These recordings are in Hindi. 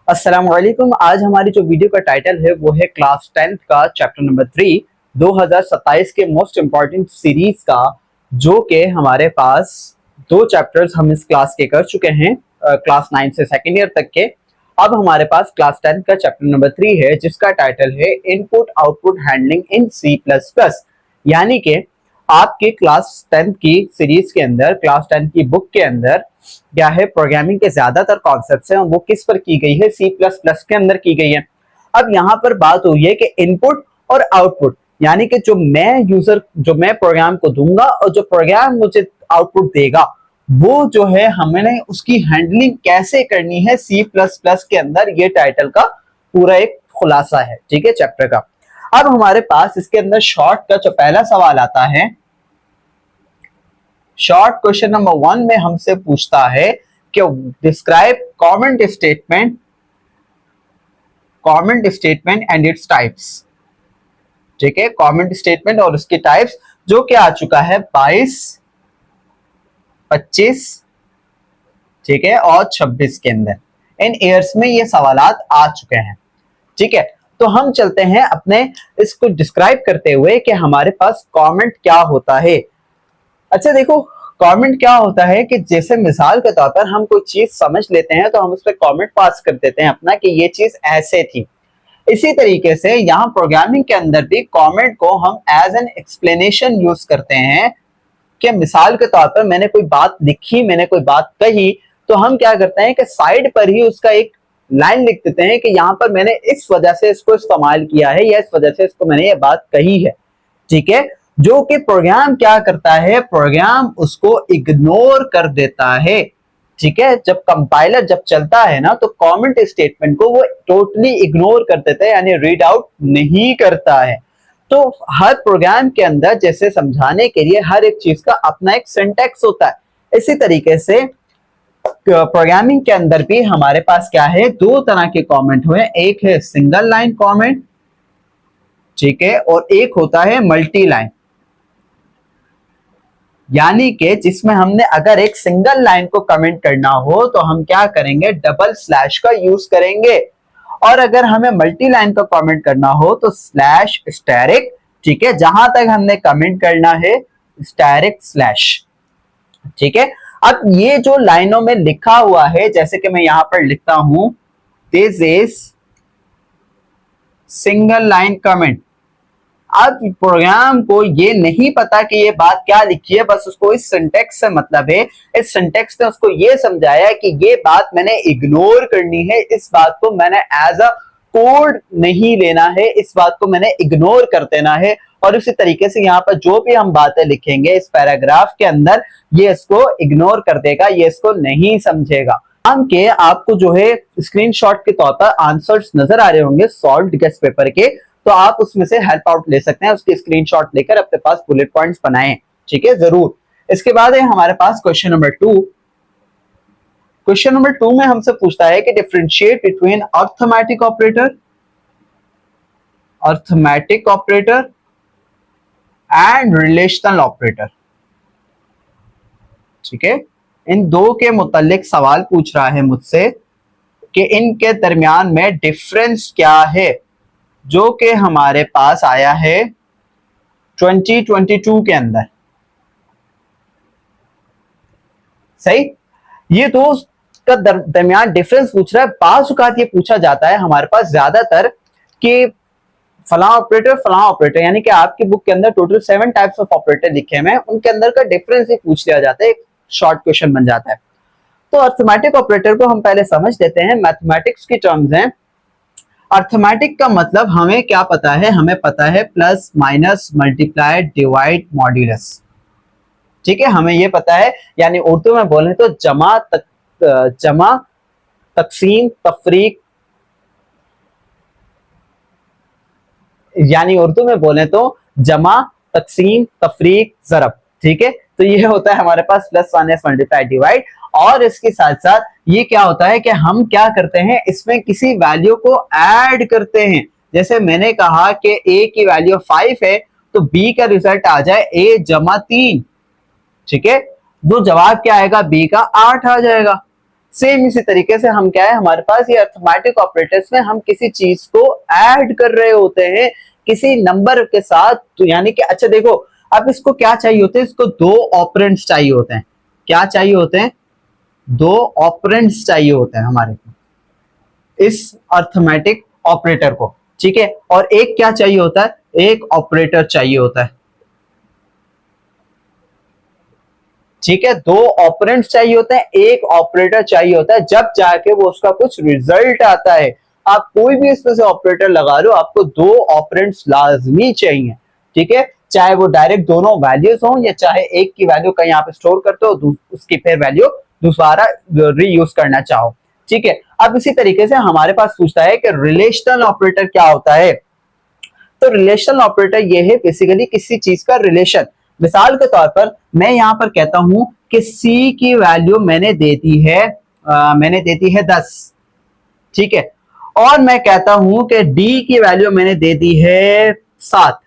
अस्सलाम वालेकुम। आज हमारी जो वीडियो का टाइटल है वो है क्लास 10th का चैप्टर नंबर 3 2027 के मोस्ट इम्पॉर्टेंट सीरीज का, जो कि हमारे पास दो चैप्टर्स हम इस क्लास के कर चुके हैं, क्लास 9 से सेकेंड ईयर तक के। अब हमारे पास क्लास 10th का चैप्टर नंबर 3 है, जिसका टाइटल है input output handling in C++। यानी कि आपके क्लास 10th की सीरीज के अंदर, क्लास 10th की बुक के अंदर क्या है, प्रोग्रामिंग के ज्यादातर कॉन्सेप्ट्स हैं वो किस पर की गई है, C++ के अंदर की गई है। अब यहाँ पर बात हुई है कि इनपुट और आउटपुट, यानी कि जो मैं प्रोग्राम को दूंगा और जो प्रोग्राम मुझे आउटपुट देगा, वो जो है हमने उसकी हैंडलिंग कैसे करनी है C++ के अंदर। ये टाइटल का पूरा एक खुलासा है, ठीक है, चैप्टर का। अब हमारे पास इसके अंदर शॉर्ट का जो पहला सवाल आता है, शॉर्ट क्वेश्चन नंबर 1 में हमसे पूछता है कि describe comment statement and its types. ठीक है, कमेंट स्टेटमेंट और उसके टाइप्स, जो कि आ चुका है 22, 25, ठीक है, और 26 के अंदर। इन ईयर्स में ये सवालात आ चुके हैं। ठीक है, तो हम चलते हैं अपने इसको डिस्क्राइब करते हुए कि हमारे पास कमेंट क्या होता है। अच्छा देखो, कमेंट क्या होता है कि जैसे मिसाल के तौर पर हम कोई चीज समझ लेते हैं तो हम उस पर कमेंट पास कर देते हैं अपना कि ये चीज ऐसे थी। इसी तरीके से यहाँ प्रोग्रामिंग के अंदर भी कमेंट को हम एज एन एक्सप्लेनेशन यूज करते हैं कि मिसाल के तौर पर मैंने कोई बात लिखी, मैंने कोई बात कही, तो हम क्या करते हैं कि साइड पर ही उसका एक लाइन लिख देते हैं कि यहाँ पर मैंने इस वजह से इसको इस्तेमाल किया है या इस वजह से इसको मैंने ये बात कही है। ठीक है, जो कि प्रोग्राम क्या करता है, प्रोग्राम उसको इग्नोर कर देता है। ठीक है, जब कंपाइलर जब चलता है ना, तो कमेंट स्टेटमेंट को वो टोटली इग्नोर कर देता है, यानी रीड आउट नहीं करता है। तो हर प्रोग्राम के अंदर जैसे समझाने के लिए हर एक चीज का अपना एक सिंटैक्स होता है, इसी तरीके से प्रोग्रामिंग के अंदर भी हमारे पास क्या है, दो तरह के कमेंट हुए। एक है सिंगल लाइन कमेंट, ठीक है, और एक होता है मल्टी लाइन, यानी कि जिसमें हमने अगर एक सिंगल लाइन को कमेंट करना हो तो हम क्या करेंगे, डबल स्लैश का यूज करेंगे, और अगर हमें मल्टी लाइन का कमेंट करना हो तो स्लैश स्टैरिक। ठीक है, जहां तक हमने कमेंट करना है स्टैरिक स्लैश। ठीक है, अब ये जो लाइनों में लिखा हुआ है, जैसे कि मैं यहां पर लिखता हूं, this is single line comment. अब प्रोग्राम को ये नहीं पता कि ये बात क्या लिखी है, बस उसको इस सिंटेक्स से मतलब है। इस सिंटेक्स ने उसको ये समझाया कि ये बात मैंने इग्नोर करनी है, इस बात को मैंने एज अ कोड नहीं लेना है, इस बात को मैंने इग्नोर कर देना है। और उसी तरीके से यहाँ पर जो भी हम बातें लिखेंगे इस पैराग्राफ के अंदर, ये इसको इग्नोर कर देगा, ये इसको नहीं समझेगा। हम के आपको जो है स्क्रीनशॉट के तौर पर आंसर्स नजर आ रहे होंगे सॉल्व्ड गेस्ट पेपर के, तो आप उसमें से हेल्प आउट ले सकते हैं, उसकी स्क्रीनशॉट लेकर अपने पास बुलेट पॉइंट्स बनाएं। ठीक है, जरूर। इसके बाद है हमारे पास क्वेश्चन नंबर 2। क्वेश्चन नंबर 2 में हमसे पूछता है कि differentiate between arithmetic operator and relational operator. ठीक है, इन दो के मुतालिक सवाल पूछ रहा है मुझसे कि इनके दरमियान में डिफरेंस क्या है, जो कि हमारे पास आया है 2022 के अंदर। सही, ये दो का दरमियान डिफरेंस पूछ रहा है। बाज़ औक़ात ये पूछा जाता है हमारे पास ज्यादातर कि फला ऑपरेटर, यानी कि आपकी बुक के अंदर टोटल 7 टाइप्स ऑफ ऑपरेटर लिखे हैं, उनके अंदर का डिफरेंस ही पूछ लिया जाता है, एक शॉर्ट क्वेश्चन बन जाता है। तो अर्थमेटिक ऑपरेटर को हम पहले समझ लेते हैं। मैथमेटिक्स की टर्म्स हैं। अर्थमेटिक का मतलब हमें क्या पता है, हमें पता है plus minus multiply divide modulus. ठीक है, हमें ये पता है, यानी उर्दू में बोले तो जमा तकसीम तफरीक, यानी उर्दू में बोले तो जमा तकसीम तफरीक जरब। ठीक है, तो ये होता है हमारे पास प्लस माइनस मल्टीप्लाई डिवाइड। और इसके साथ साथ ये क्या होता है कि हम क्या करते हैं, इसमें किसी वैल्यू को ऐड करते हैं। जैसे मैंने कहा कि a की वैल्यू 5 है, तो b का रिजल्ट आ जाए a जमा 3। ठीक है, तो जवाब क्या आएगा, b का 8 आ जाएगा। सेम इसी तरीके से हम क्या है, हमारे पास ये अरिथमेटिक ऑपरेटर्स में हम किसी चीज को ऐड कर रहे होते हैं किसी नंबर के साथ, तो यानी कि अच्छा देखो, अब इसको क्या चाहिए होते हैं, इसको दो ऑपरेंड्स चाहिए होते हैं। क्या चाहिए होते हैं? दो ऑपरेंड्स चाहिए होते हैं हमारे को इस अरिथमेटिक ऑपरेटर को, ठीक है। और एक क्या चाहिए होता है? एक ऑपरेटर चाहिए होता है, ठीक है। दो ऑपरेंड्स चाहिए होते हैं, एक ऑपरेटर चाहिए होता है, जब जाके वो उसका कुछ रिजल्ट आता है। आप कोई भी इसमें से ऑपरेटर लगा लो, आपको दो ऑपरेंड्स लाजमी चाहिए, ठीक है। चाहे वो डायरेक्ट दोनों वैल्यूज हो, या चाहे एक की वैल्यू कहीं आप स्टोर करते हो, उसकी फिर वैल्यू दोबारा रीयूज करना चाहो, ठीक है। अब इसी तरीके से हमारे पास पूछता है कि रिलेशनल ऑपरेटर क्या होता है। तो रिलेशनल ऑपरेटर ये है बेसिकली किसी चीज का रिलेशन। मिसाल के तौर पर मैं यहां पर कहता हूं कि सी की वैल्यू मैंने दे दी है, मैंने दे दी है 10, ठीक है। और मैं कहता हूं कि डी की वैल्यू मैंने दे दी है 7।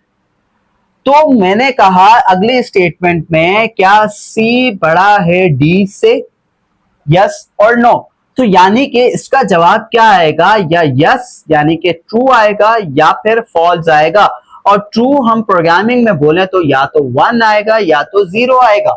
तो मैंने कहा अगले स्टेटमेंट में क्या सी बड़ा है डी से, यस और नो। तो यानी कि इसका जवाब क्या आएगा, या यस यानी कि ट्रू आएगा या फिर फॉल्स आएगा। और ट्रू हम प्रोग्रामिंग में बोले तो या तो 1 आएगा या तो 0 आएगा,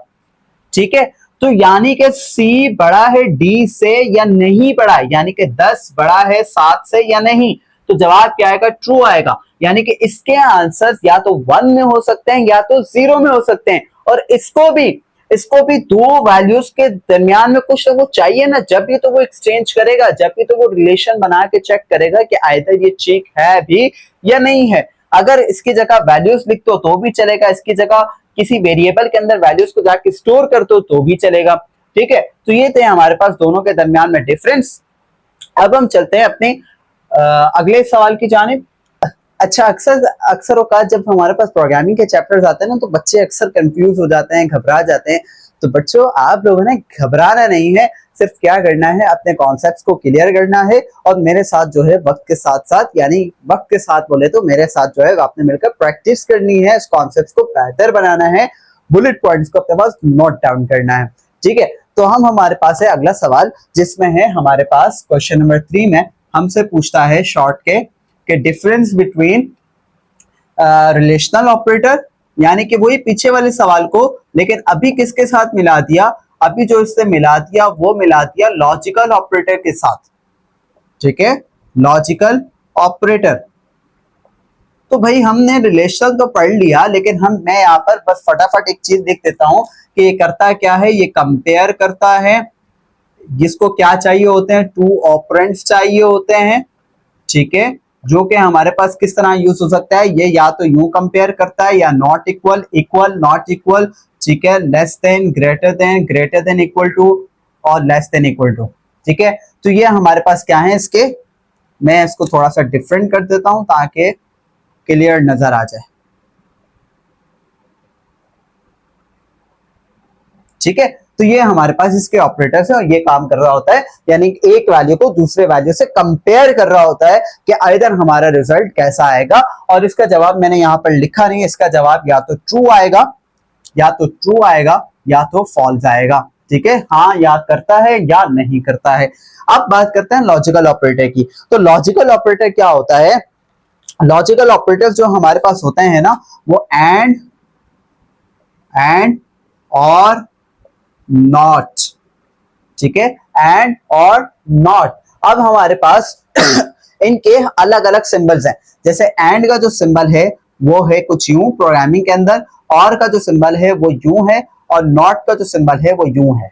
ठीक है। तो यानी कि सी बड़ा है डी से या नहीं बड़ा है, यानी कि 10 बड़ा है 7 से या नहीं। तो जवाब क्या आएगा? ट्रू आएगा। यानी कि इसके आंसर्स या तो 1 में हो सकते हैं या तो 0 में हो सकते हैं। और इसको भी दो वैल्यूज के दरमियान में कुछ ना कुछ चाहिए ना, जब भी तो वो एक्सचेंज करेगा, जब भी तो वो रिलेशन बना के चेक करेगा कि आइदर ये ठीक है भी या नहीं है। अगर इसकी जगह वैल्यूज लिख दो तो भी चलेगा, इसकी जगह किसी वेरिएबल के अंदर वैल्यूज को जाके स्टोर कर दो तो भी चलेगा, ठीक है। तो ये थे हमारे पास दोनों के दरमियान में डिफरेंस। अब हम चलते हैं अपने अगले सवाल की जानिब। अच्छा, अक्सर औकात जब हमारे पास प्रोग्रामिंग के चैप्टर्स आते हैं ना, तो बच्चे अक्सर कंफ्यूज हो जाते हैं, घबरा जाते हैं। तो बच्चों, आप लोगों ने घबराना नहीं है, सिर्फ क्या करना है, अपने कॉन्सेप्ट्स को क्लियर करना है और मेरे साथ जो है वक्त के साथ साथ, यानी वक्त के साथ बोले तो मेरे साथ जो है आपने मिलकर प्रैक्टिस करनी है, इस कॉन्सेप्ट्स को बेहतर बनाना है, बुलेट पॉइंट्स को अपने पास नोट डाउन करना है, ठीक है। तो हमारे पास है अगला सवाल, जिसमें है हमारे पास क्वेश्चन नंबर 3 में हमसे पूछता है शॉर्ट के डिफरेंस बिटवीन रिलेशनल ऑपरेटर, यानी कि वही पीछे वाले सवाल को, लेकिन अभी किसके साथ मिला दिया, अभी जो इससे मिला दिया वो मिला दिया लॉजिकल ऑपरेटर के साथ, ठीक है, लॉजिकल ऑपरेटर। तो भाई हमने रिलेशन तो पढ़ लिया, लेकिन मैं यहाँ पर बस फटाफट एक चीज देख देता हूं कि ये करता क्या है, ये कंपेयर करता है, जिसको क्या चाहिए होते हैं, टू ऑपरेंड्स चाहिए होते हैं, ठीक है, जो कि हमारे पास किस तरह यूज हो सकता है, ये या तो यूं कंपेयर करता है, या not equal, equal, not equal, ठीक है, less than, greater than equal to, और लेस देन इक्वल टू, ठीक है। तो ये हमारे पास क्या है इसके, मैं इसको थोड़ा सा डिफरेंट कर देता हूं ताकि क्लियर नजर आ जाए, ठीक है। तो ये हमारे पास इसके ऑपरेटर्स है और ये काम कर रहा होता है, यानी एक वैल्यू को दूसरे वैल्यू से कंपेयर कर रहा होता है कि आइदर हमारा रिजल्ट कैसा आएगा। और इसका जवाब मैंने यहां पर लिखा नहीं है, इसका जवाब या तो ट्रू आएगा, या तो ट्रू आएगा, या तो फॉल्स आएगा, ठीक है। हाँ याद करता है या नहीं करता है। अब बात करते हैं लॉजिकल ऑपरेटर की। तो लॉजिकल ऑपरेटर क्या होता है? लॉजिकल ऑपरेटर्स जो हमारे पास होते हैं ना, वो एंड और नॉट, ठीक है, एंड और नॉट। अब हमारे पास इनके अलग अलग सिंबल्स हैं। जैसे एंड का जो सिंबल है वो है कुछ यूं प्रोग्रामिंग के अंदर, और का जो सिंबल है वो यूं है, और नॉट का जो सिंबल है वो यूं है,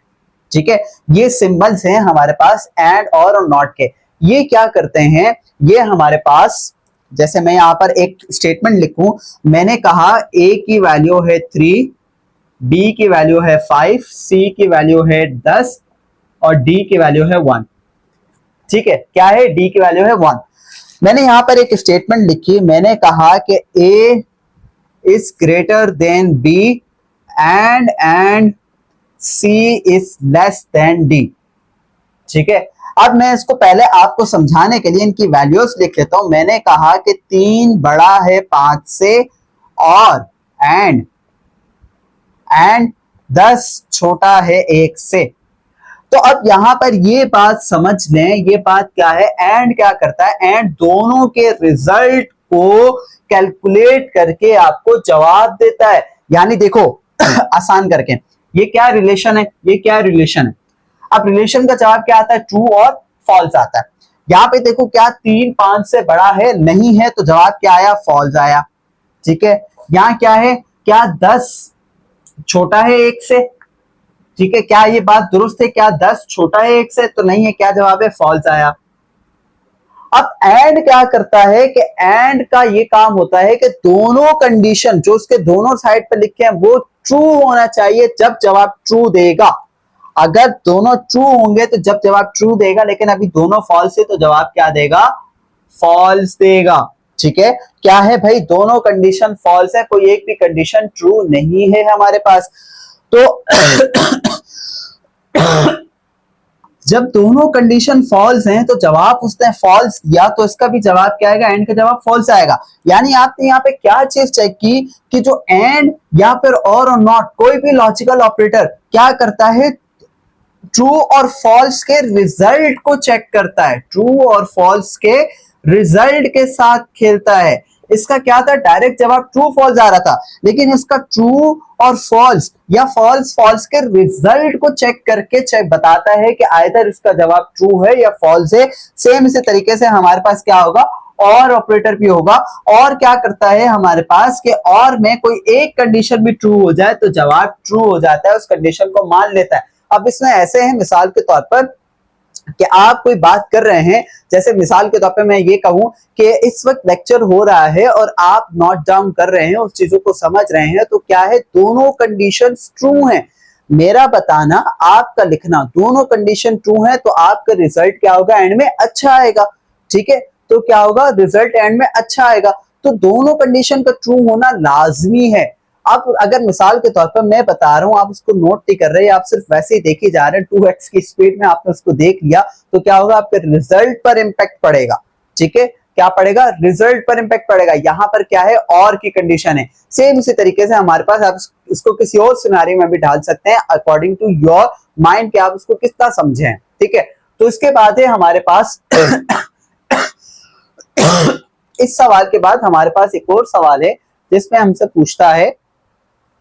ठीक है। ये सिंबल्स हैं हमारे पास एंड और नॉट के। ये क्या करते हैं, ये हमारे पास, जैसे मैं यहां पर एक स्टेटमेंट लिखूं, मैंने कहा a की वैल्यू है 3, B की वैल्यू है 5, C की वैल्यू है 10 और D की वैल्यू है 1, ठीक है। क्या है? D की वैल्यू है 1। मैंने यहां पर एक स्टेटमेंट लिखी, मैंने कहा कि A is greater than B and C is less than D, ठीक है। अब मैं इसको पहले आपको समझाने के लिए इनकी वैल्यूज लिख लेता हूं। मैंने कहा कि 3 बड़ा है 5 से, और एंड 10 छोटा है 1 से। तो अब यहाँ पर ये बात समझ लें, ये बात क्या है, एंड क्या करता है, एंड दोनों के रिजल्ट को कैलकुलेट करके आपको जवाब देता है। यानी देखो आसान करके, ये क्या रिलेशन है, ये क्या रिलेशन है। अब रिलेशन का जवाब क्या आता है, ट्रू और फॉल्स आता है। यहाँ पे देखो क्या 3 5 से बड़ा है, नहीं है, तो जवाब क्या आया, फॉल्स आया। ठीक है, यहाँ क्या है, क्या 10 छोटा है 1 से, ठीक है, क्या ये बात दुरुस्त है, क्या 10 छोटा है 1 से, तो नहीं है, क्या जवाब है, फॉल्स आया। अब एंड क्या करता है कि एंड का ये काम होता है कि दोनों कंडीशन जो उसके दोनों साइड पे लिखे हैं वो ट्रू होना चाहिए जब जवाब ट्रू देगा। अगर दोनों ट्रू होंगे तो जब जवाब ट्रू देगा, लेकिन अभी दोनों फॉल्स है तो जवाब क्या देगा, फॉल्स देगा। ठीक है, क्या है भाई, दोनों कंडीशन फॉल्स है, कोई एक भी कंडीशन ट्रू नहीं है हमारे पास। तो जब दोनों कंडीशन फॉल्स हैं तो जवाब उसने फॉल्स दिया, तो इसका भी जवाब क्या आएगा, एंड का जवाब फॉल्स आएगा। यानी आपने यहाँ पे क्या चीज चेक की कि जो एंड या फिर और नॉट कोई भी लॉजिकल ऑपरेटर क्या करता है, ट्रू और फॉल्स के रिजल्ट को चेक करता है, ट्रू और फॉल्स के रिजल्ट के साथ खेलता है। इसका क्या था, डायरेक्ट जवाब ट्रू फॉल्स आ रहा था, लेकिन इसका ट्रू और फॉल्स या फॉल्स फॉल्स के रिजल्ट को चेक करके चेक बताता है कि आइदर इसका जवाब ट्रू है या फॉल्स है। सेम इसी तरीके से हमारे पास क्या होगा, और ऑपरेटर भी होगा, और क्या करता है हमारे पास कि और में कोई एक कंडीशन भी ट्रू हो जाए तो जवाब ट्रू हो जाता है, उस कंडीशन को मान लेता है। अब इसमें ऐसे है, मिसाल के तौर पर कि आप कोई बात कर रहे हैं, जैसे मिसाल के तौर पे मैं ये कहूं कि इस वक्त लेक्चर हो रहा है और आप नोट डाउन कर रहे हैं, उस चीजों को समझ रहे हैं, तो क्या है, दोनों कंडीशंस ट्रू हैं। मेरा बताना, आपका लिखना, दोनों कंडीशन ट्रू है तो आपका रिजल्ट क्या होगा, एंड में अच्छा आएगा। ठीक है, तो क्या होगा, रिजल्ट एंड में अच्छा आएगा। तो दोनों कंडीशन का ट्रू होना लाजमी है। अब अगर मिसाल के तौर पर मैं बता रहा हूं, आप उसको नोट नहीं कर रहे, आप सिर्फ वैसे ही देखे जा रहे हैं, 2x की स्पीड में आपने उसको देख लिया, तो क्या होगा, आपके रिजल्ट पर इंपैक्ट पड़ेगा। ठीक है, क्या पड़ेगा, रिजल्ट पर इंपैक्ट पड़ेगा। यहां पर क्या है, और की कंडीशन है। सेम इसी तरीके से हमारे पास आप इसको किसी और सिनेरियो में भी डाल सकते हैं, अकॉर्डिंग टू योर माइंड कि आप उसको कितना समझे। ठीक है, तो इसके बाद है हमारे पास इस सवाल के बाद हमारे पास एक और सवाल है जिसमें हमसे पूछता है,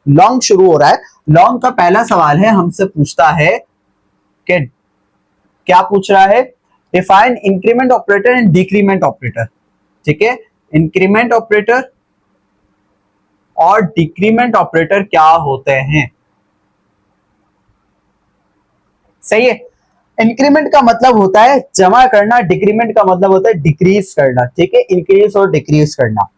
लॉन्ग शुरू हो रहा है, लॉन्ग का पहला सवाल है, हमसे पूछता है कि क्या पूछ रहा है, define increment operator and decrement operator. ठीक है, इंक्रीमेंट ऑपरेटर और डिक्रीमेंट ऑपरेटर क्या होते हैं। सही है, इंक्रीमेंट का मतलब होता है जमा करना, डिक्रीमेंट का मतलब होता है डिक्रीज करना। ठीक है, इंक्रीज और डिक्रीज करना।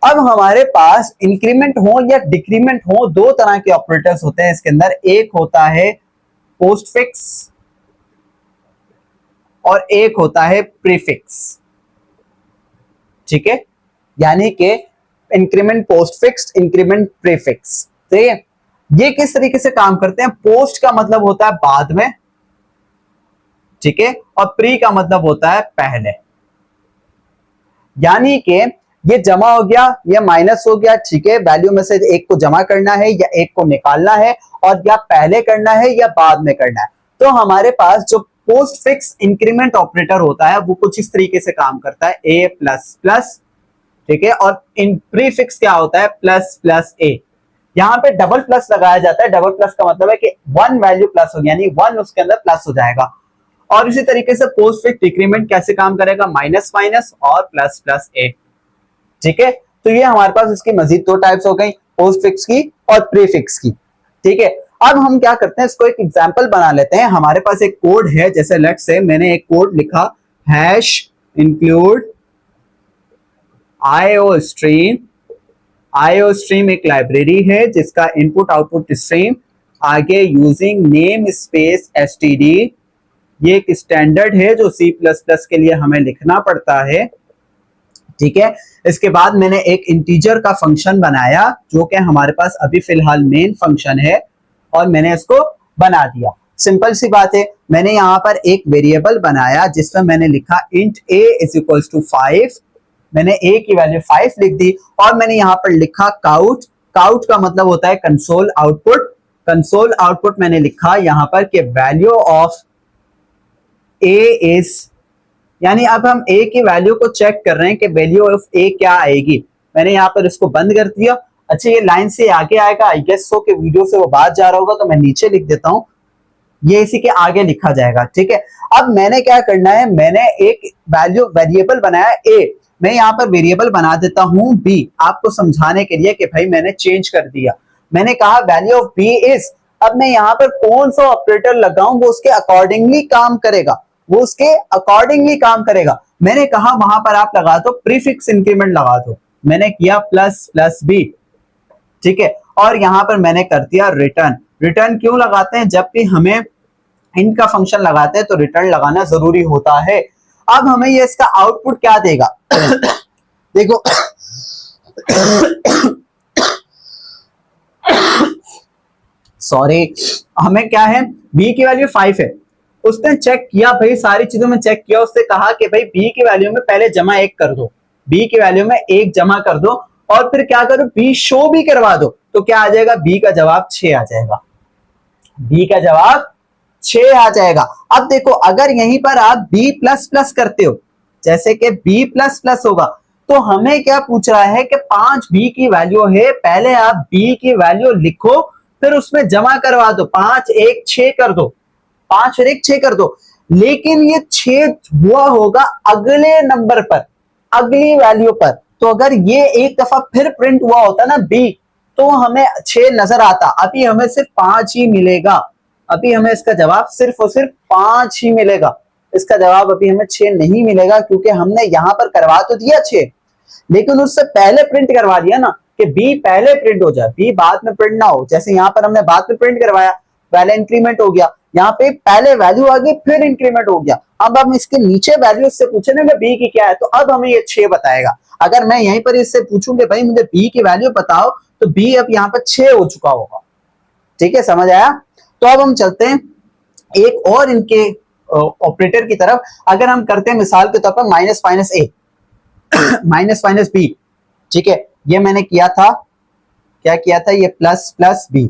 अब हमारे पास इंक्रीमेंट हो या डिक्रीमेंट हो, दो तरह के ऑपरेटर्स होते हैं इसके अंदर। एक होता है पोस्टफिक्स और एक होता है प्रीफिक्स। ठीक है, यानी कि इंक्रीमेंट पोस्टफिक्स, इंक्रीमेंट प्रीफिक्स। ठीक है, ये किस तरीके से काम करते हैं, पोस्ट का मतलब होता है बाद में, ठीक है, और प्री का मतलब होता है पहले। यानी कि ये जमा हो गया या माइनस हो गया, ठीक है, वैल्यू में से एक को जमा करना है या एक को निकालना है, और या पहले करना है या बाद में करना है। तो हमारे पास जो पोस्ट फिक्स इंक्रीमेंट ऑपरेटर होता है वो कुछ इस तरीके से काम करता है, ए प्लस प्लस, ठीक है, और इन प्री फिक्स क्या होता है, प्लस प्लस ए। यहाँ पे डबल प्लस लगाया जाता है, डबल प्लस का मतलब है कि वन वैल्यू प्लस हो, यानी वन उसके अंदर प्लस हो जाएगा। और इसी तरीके से पोस्ट फिक्स डिक्रीमेंट कैसे काम करेगा, माइनस माइनस और प्लस प्लस ए। ठीक है, तो ये हमारे पास इसकी मजीद दो टाइप्स हो गई, पोस्ट फिक्स की और प्री फिक्स की। ठीक है, अब हम क्या करते हैं, इसको एक एग्जांपल बना लेते हैं। हमारे पास एक कोड है, जैसे लेट्स से मैंने एक कोड लिखा, हैश इंक्लूड आईओस्ट्रीम। आईओस्ट्रीम एक लाइब्रेरी है जिसका इनपुट आउटपुट स्ट्रीम आगे यूजिंग नेम स्पेस एसटीडी, ये एक स्टैंडर्ड है जो सी प्लस प्लस के लिए हमें लिखना पड़ता है। ठीक है, इसके बाद मैंने एक इंटीजर का फंक्शन बनाया जो कि हमारे पास अभी फिलहाल मेन फंक्शन है, और मैंने इसको बना दिया। सिंपल सी बात है, मैंने यहाँ पर एक वेरिएबल बनाया जिसमें मैंने लिखा int a is equals to 5, मैंने a की वैल्यू 5 लिख दी, और मैंने यहाँ पर लिखा काउट। काउट का मतलब होता है कंसोल आउटपुट, कंसोल आउटपुट मैंने लिखा यहां पर कि वैल्यू ऑफ ए इज, यानी अब हम ए की वैल्यू को चेक कर रहे हैं कि वैल्यू ऑफ ए क्या आएगी। मैंने यहाँ पर इसको बंद कर दिया। अच्छा ये लाइन से आगे आएगा, आई गेस सो कि वीडियो से वो बाहर जा रहा होगा, तो मैं नीचे लिख देता हूं, ये इसी के आगे लिखा जाएगा। ठीक है, अब मैंने क्या करना है, मैंने एक वैल्यू वेरिएबल बनाया ए, मैं यहाँ पर वेरिएबल बना देता हूं बी, आपको समझाने के लिए कि भाई मैंने चेंज कर दिया। मैंने कहा वैल्यू ऑफ बी इज, अब मैं यहाँ पर कौन सा ऑपरेटर लगाऊं वो उसके अकॉर्डिंगली काम करेगा, वो उसके अकॉर्डिंगली काम करेगा। मैंने कहा वहां पर आप लगा दो प्रीफिक्स इंक्रीमेंट लगा दो, मैंने किया प्लस प्लस बी। ठीक है, और यहां पर मैंने कर दिया रिटर्न। रिटर्न क्यों लगाते हैं, जब भी हमें इनका फंक्शन लगाते हैं तो रिटर्न लगाना जरूरी होता है। अब हमें ये इसका आउटपुट क्या देगा देखो सॉरी, हमें क्या है, b की वैल्यू 5 है। उसने चेक किया, भाई सारी चीजों में चेक किया, उसने कहा कि भाई b की वैल्यू में पहले जमा 1 कर दो, b की वैल्यू में 1 जमा कर दो और फिर क्या करो, b शो भी करवा दो, तो क्या आ जाएगा, b का जवाब 6 आ जाएगा, b का जवाब 6 आ जाएगा। अब देखो अगर यहीं पर आप b प्लस प्लस करते हो, जैसे कि b प्लस प्लस होगा, तो हमें क्या पूछ रहा है कि 5b की वैल्यू है, पहले आप b की वैल्यू लिखो फिर उसमें जमा करवा दो, 5 1 6 कर दो, 5 और 1 6 कर दो। लेकिन ये 6 हुआ होगा अगले नंबर पर, अगली वैल्यू पर, तो अगर ये एक दफा फिर प्रिंट हुआ होता ना b, तो हमें 6 नजर आता, अभी हमें सिर्फ 5 ही मिलेगा, अभी हमें इसका जवाब सिर्फ और सिर्फ 5 ही मिलेगा। इसका जवाब अभी हमें 6 नहीं मिलेगा, क्योंकि हमने यहां पर करवा तो दिया 6, लेकिन उससे पहले प्रिंट करवा दिया ना कि b पहले प्रिंट हो जाए, b बाद में प्रिंट ना हो। जैसे यहां पर हमने बाद में प्रिंट करवाया, पहले इंक्रीमेंट हो गया, यहाँ पे पहले वैल्यू आ गई फिर इंक्रीमेंट हो गया। अब हम इसके नीचे वैल्यू इससे पूछे ना बी की क्या है, तो अब हमें ये 6 बताएगा। अगर मैं यहीं पर इससे पूछूंगे भाई मुझे बी की वैल्यू बताओ, तो बी अब यहाँ पर 6 हो चुका होगा। ठीक है, समझ आया। तो अब हम चलते हैं एक और इनके ऑपरेटर की तरफ। अगर हम करते हैं मिसाल के तौर पर माइनस माइनस ए माइनस माइनस बी, ठीक है, ये मैंने किया था, क्या किया था, ये प्लस प्लस बी,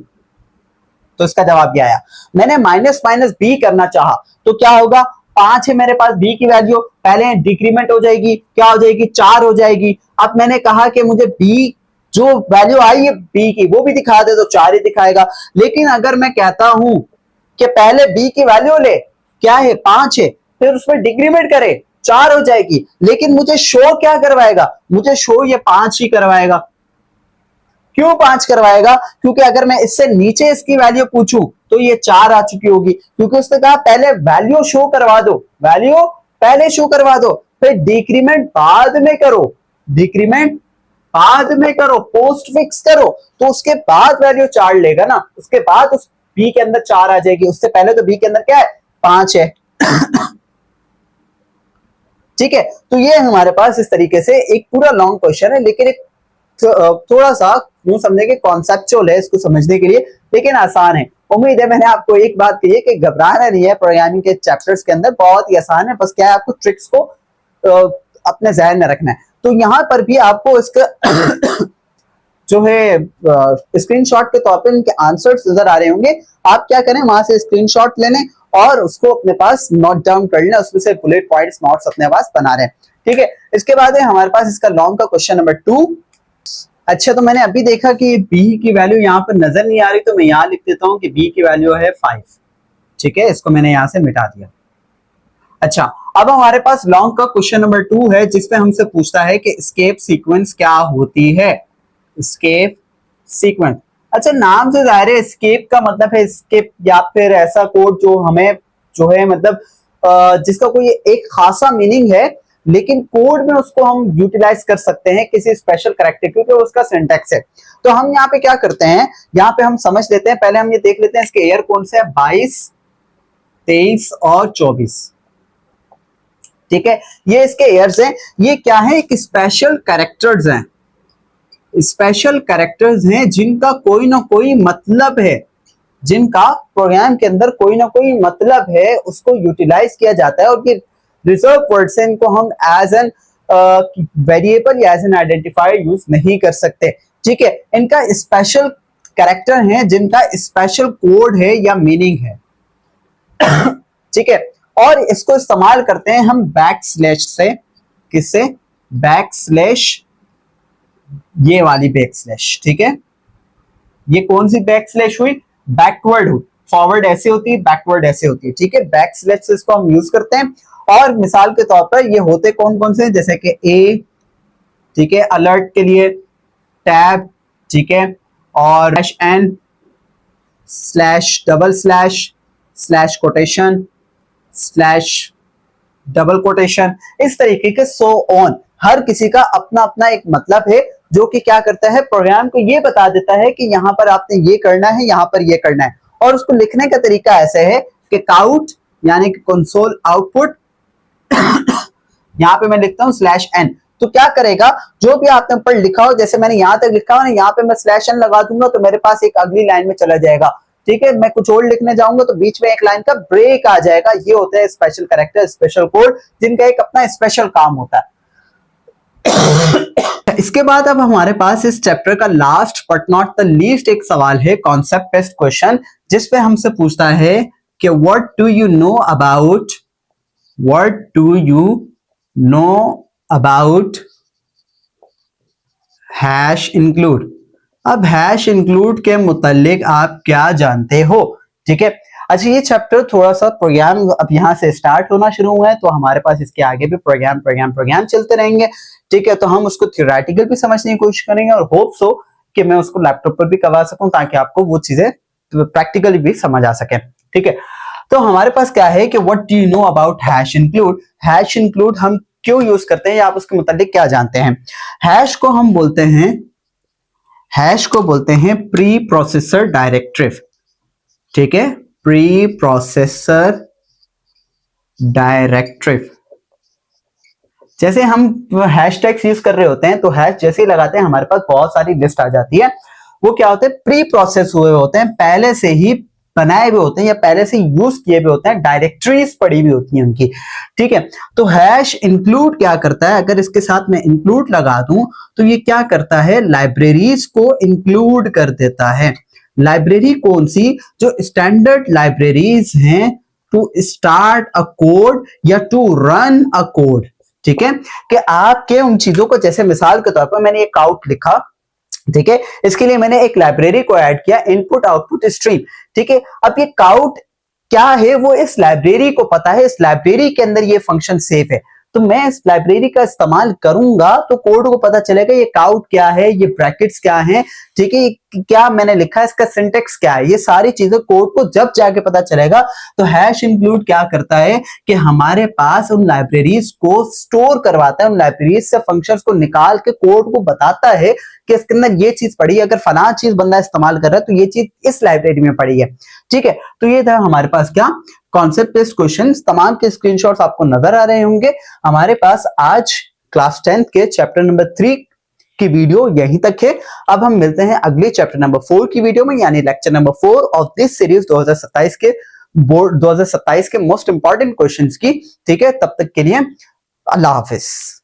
तो इसका जवाब ये आया। मैंने माइनस माइनस बी करना चाहा तो क्या होगा, 5 है मेरे पास बी की वैल्यू, पहले डिक्रीमेंट हो जाएगी, क्या हो जाएगी, 4 हो जाएगी। अब मैंने कहा कि मुझे बी जो वैल्यू आई है बी की वो भी दिखा दे, तो 4 ही दिखाएगा। लेकिन अगर मैं कहता हूं कि पहले बी की वैल्यू ले, क्या है 5 है, फिर उसमें डिक्रीमेंट करे 4 हो जाएगी, लेकिन मुझे शो क्या करवाएगा, मुझे शो ये 5 ही करवाएगा। क्यों 5 करवाएगा, क्योंकि अगर मैं इससे नीचे इसकी वैल्यू पूछूं तो ये 4 आ चुकी होगी, क्योंकि उसने कहा पहले वैल्यू शो करवा दो, वैल्यू पहले शो करवा दो, फिर डिक्रीमेंट बाद में करो, डिक्रीमेंट बाद में करो, पोस्ट फिक्स करो, तो उसके बाद वैल्यू 4 लेगा ना, उसके बाद उस बी के अंदर 4 आ जाएगी, उससे पहले तो बी के अंदर क्या है 5 है। ठीक है, तो ये हमारे पास इस तरीके से एक पूरा लॉन्ग क्वेश्चन है, लेकिन एक थोड़ा सा यूं समझे कि कॉन्सेप्चुअल है इसको समझने के लिए, लेकिन आसान है। उम्मीद है मैंने आपको एक बात कही है कि घबराना नहीं है, प्रोग्रामिंग के चैप्टर्स के अंदर बहुत ही आसान है, बस क्या है आपको ट्रिक्स को अपने जहन में रखना है। तो यहां पर भी आपको इसका जो है स्क्रीनशॉट के तौर पर इनके आंसर्स नजर आ रहे होंगे, आप क्या करें वहां से स्क्रीनशॉट ले लें और उसको अपने पास नोट डाउन कर लें, उसमें से बुलेट पॉइंट्स नोट्स अपने पास बना रहे हैं। ठीक है, इसके बाद है हमारे पास इसका लॉन्ग का क्वेश्चन नंबर 2। अच्छा, तो मैंने अभी देखा कि b की वैल्यू यहाँ पर नजर नहीं आ रही, तो मैं यहाँ लिख देता हूं कि b की वैल्यू है 5। ठीक है, इसको मैंने यहां से मिटा दिया। अच्छा, अब हमारे पास लॉन्ग का क्वेश्चन नंबर 2 है, जिसमें हमसे पूछता है कि एस्केप सीक्वेंस क्या होती है, एस्केप सीक्वेंस। अच्छा, नाम से जाहिर है एस्केप का मतलब है एस्केप या फिर ऐसा कोड जो हमें जो है मतलब जिसका कोई एक खासा मीनिंग है, लेकिन कोड में उसको हम यूटिलाइज कर सकते हैं किसी स्पेशल कैरेक्टर, क्योंकि उसका सिंटैक्स है। तो हम यहाँ पे क्या करते हैं, यहाँ पे हम समझ लेते हैं, पहले हम ये देख लेते हैं इसके एयर कौन से है, 22 23 और 24। ठीक है, ये इसके एयर्स हैं। ये क्या है, एक स्पेशल कैरेक्टर्स हैं, स्पेशल कैरेक्टर्स हैं जिनका कोई ना कोई मतलब है, जिनका प्रोग्राम के अंदर कोई ना कोई मतलब है, उसको यूटिलाइज किया जाता है। और ये रिजर्व वर्ड से इनको हम एज एन वेरिएबल या एज एन आइडेंटिफायर यूज नहीं कर सकते। ठीक है, इनका स्पेशल कैरेक्टर हैं जिनका स्पेशल कोड है या मीनिंग है, ठीक है, और इसको इस्तेमाल करते हैं हम बैक स्लैश से। किससे? बैक स्लैश, ये वाली बैक स्लैश, ठीक है। ये कौन सी बैक स्लैश हुई? बैकवर्ड हुई। फॉरवर्ड ऐसे होती है, बैकवर्ड ऐसे होती है, ठीक है। बैक स्लैश से इसको हम यूज करते हैं। और मिसाल के तौर पर ये होते कौन कौन से, जैसे कि ए, ठीक है, अलर्ट के लिए, टैब, ठीक है, और n, slash, double slash, slash quotation, slash double quotation, इस तरीके के सो ऑन। हर किसी का अपना अपना एक मतलब है, जो कि क्या करता है, प्रोग्राम को ये बता देता है कि यहां पर आपने ये करना है, यहां पर ये करना है। और उसको लिखने का तरीका ऐसे है कि काउट यानी कि कंसोल आउटपुट, यहां पे मैं लिखता हूं स्लैश एन। तो क्या करेगा, जो भी आपने ऊपर लिखा हो, जैसे मैंने यहां तक लिखा हो ना, यहां पे मैं स्लैश एन लगा दूंगा तो मेरे पास एक अगली लाइन में चला जाएगा, ठीक है। मैं कुछ और लिखने जाऊंगा तो बीच में एक लाइन का ब्रेक आ जाएगा। ये होता है स्पेशल कैरेक्टर, स्पेशल कोड, जिनका एक अपना स्पेशल काम होता है। इसके बाद अब हमारे पास इस चैप्टर का last but not the least एक सवाल है, कॉन्सेप्ट बेस्ड क्वेश्चन, जिसपे हमसे पूछता है कि what do you know about hash include. अब हैश इंक्लूड के मुतालिक आप क्या जानते हो, ठीक है। अच्छा, ये चैप्टर थोड़ा सा प्रोग्राम अब यहाँ से स्टार्ट होना शुरू हुआ है, तो हमारे पास इसके आगे भी प्रोग्राम चलते रहेंगे, ठीक है। तो हम उसको थियोरेटिकल भी समझने की कोशिश करेंगे और होप सो कि मैं उसको लैपटॉप पर भी करवा सकूं, ताकि आपको वो चीजें प्रैक्टिकली भी समझ आ सके, ठीक है। तो हमारे पास क्या है कि what do you know about hash include. Hash include हम क्यों यूज करते हैं, या आप उसके मुतालिक क्या जानते हैं। हैश को बोलते हैं प्री प्रोसेसर डायरेक्टिव, ठीक है, प्री प्रोसेसर डायरेक्टिव। जैसे हम हैशटैग्स यूज कर रहे होते हैं, तो हैश जैसे ही लगाते हैं हमारे पास बहुत सारी लिस्ट आ जाती है। वो क्या होते हैं, प्री प्रोसेस हुए होते हैं, पहले से ही बनाए हुए होते हैं या पहले से यूज किए हुए होते हैं, डायरेक्टरीज पड़ी हुई होती हैं उनकी, ठीक है। तो हैश इंक्लूड क्या करता है, अगर इसके साथ में इंक्लूड लगा दूं तो ये क्या करता है, लाइब्रेरीज को इंक्लूड कर देता है। लाइब्रेरी कौन सी, जो स्टैंडर्ड लाइब्रेरीज हैं टू स्टार्ट अ कोड या टू रन अ कोड, ठीक है। कि आपके उन चीजों को, जैसे मिसाल के तौर पर मैंने एक काउट लिखा, ठीक है, इसके लिए मैंने एक लाइब्रेरी को ऐड किया, इनपुट आउटपुट स्ट्रीम, ठीक है। अब ये काउट क्या है, वो इस लाइब्रेरी को पता है, इस लाइब्रेरी के अंदर ये फंक्शन सेफ है, तो मैं इस लाइब्रेरी का इस्तेमाल करूंगा तो कोड को पता चलेगा ये काउट क्या है, ये ब्रैकेट्स क्या है, ठीक है, क्या मैंने लिखा है, इसका सिंटेक्स क्या है, ये सारी चीजें कोड को जब जाके पता चलेगा। तो हैश इंक्लूड क्या करता है कि हमारे पास उन लाइब्रेरीज को स्टोर करवाता है, उन लाइब्रेरीज से फंक्शंस को निकाल के कोड को बताता है कि इसके अंदर ये चीज पड़ी है, अगर फलां चीज बंदा इस्तेमाल कर रहा है तो ये चीज इस लाइब्रेरी में पड़ी है, ठीक है। तो ये था हमारे पास क्या, कॉन्सेप्ट बेस्ड क्वेश्चंस। तमाम के स्क्रीनशॉट्स आपको नजर आ रहे होंगे। हमारे पास आज क्लास 10th के चैप्टर नंबर 3 की वीडियो यहीं तक है। अब हम मिलते हैं अगले चैप्टर नंबर 4 की वीडियो में, यानी lecture number 4 of this series 2027 के बोर्ड 2027 के मोस्ट इंपॉर्टेंट क्वेश्चंस की, ठीक है। तब तक के लिए अल्लाह हाफिज।